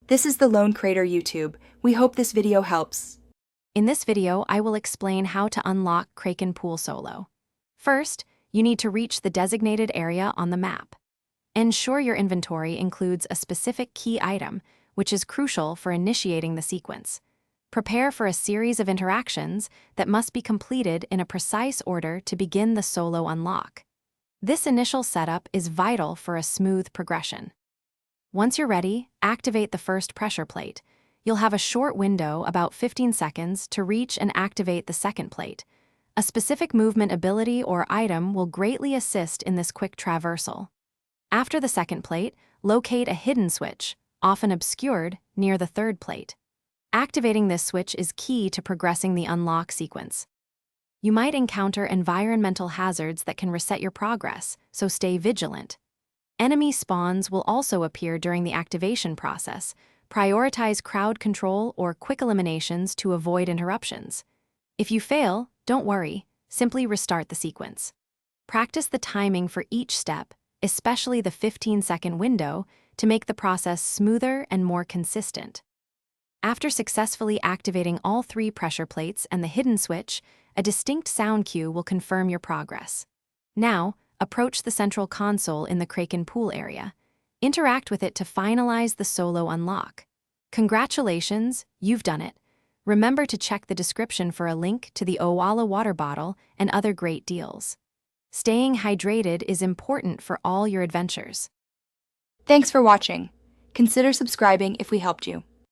This is the Lone Crater YouTube. We hope this video helps. In this video, I will explain how to unlock Kraken Pool Solo. First, you need to reach the designated area on the map. Ensure your inventory includes a specific key item, which is crucial for initiating the sequence. Prepare for a series of interactions that must be completed in a precise order to begin the solo unlock. This initial setup is vital for a smooth progression. Once you're ready, activate the first pressure plate. You'll have a short window, about 15 seconds, to reach and activate the second plate. A specific movement ability or item will greatly assist in this quick traversal. After the second plate, locate a hidden switch, often obscured, near the third plate. Activating this switch is key to progressing the unlock sequence. You might encounter environmental hazards that can reset your progress, so stay vigilant. Enemy spawns will also appear during the activation process. Prioritize crowd control or quick eliminations to avoid interruptions. If you fail, don't worry, simply restart the sequence. Practice the timing for each step, especially the 15-second window, to make the process smoother and more consistent. After successfully activating all 3 pressure plates and the hidden switch, a distinct sound cue will confirm your progress. Now, approach the central console in the Kraken pool area. Interact with it to finalize the solo unlock. Congratulations, you've done it. Remember to check the description for a link to the Owala water bottle and other great deals. Staying hydrated is important for all your adventures. Thanks for watching. Consider subscribing if we helped you.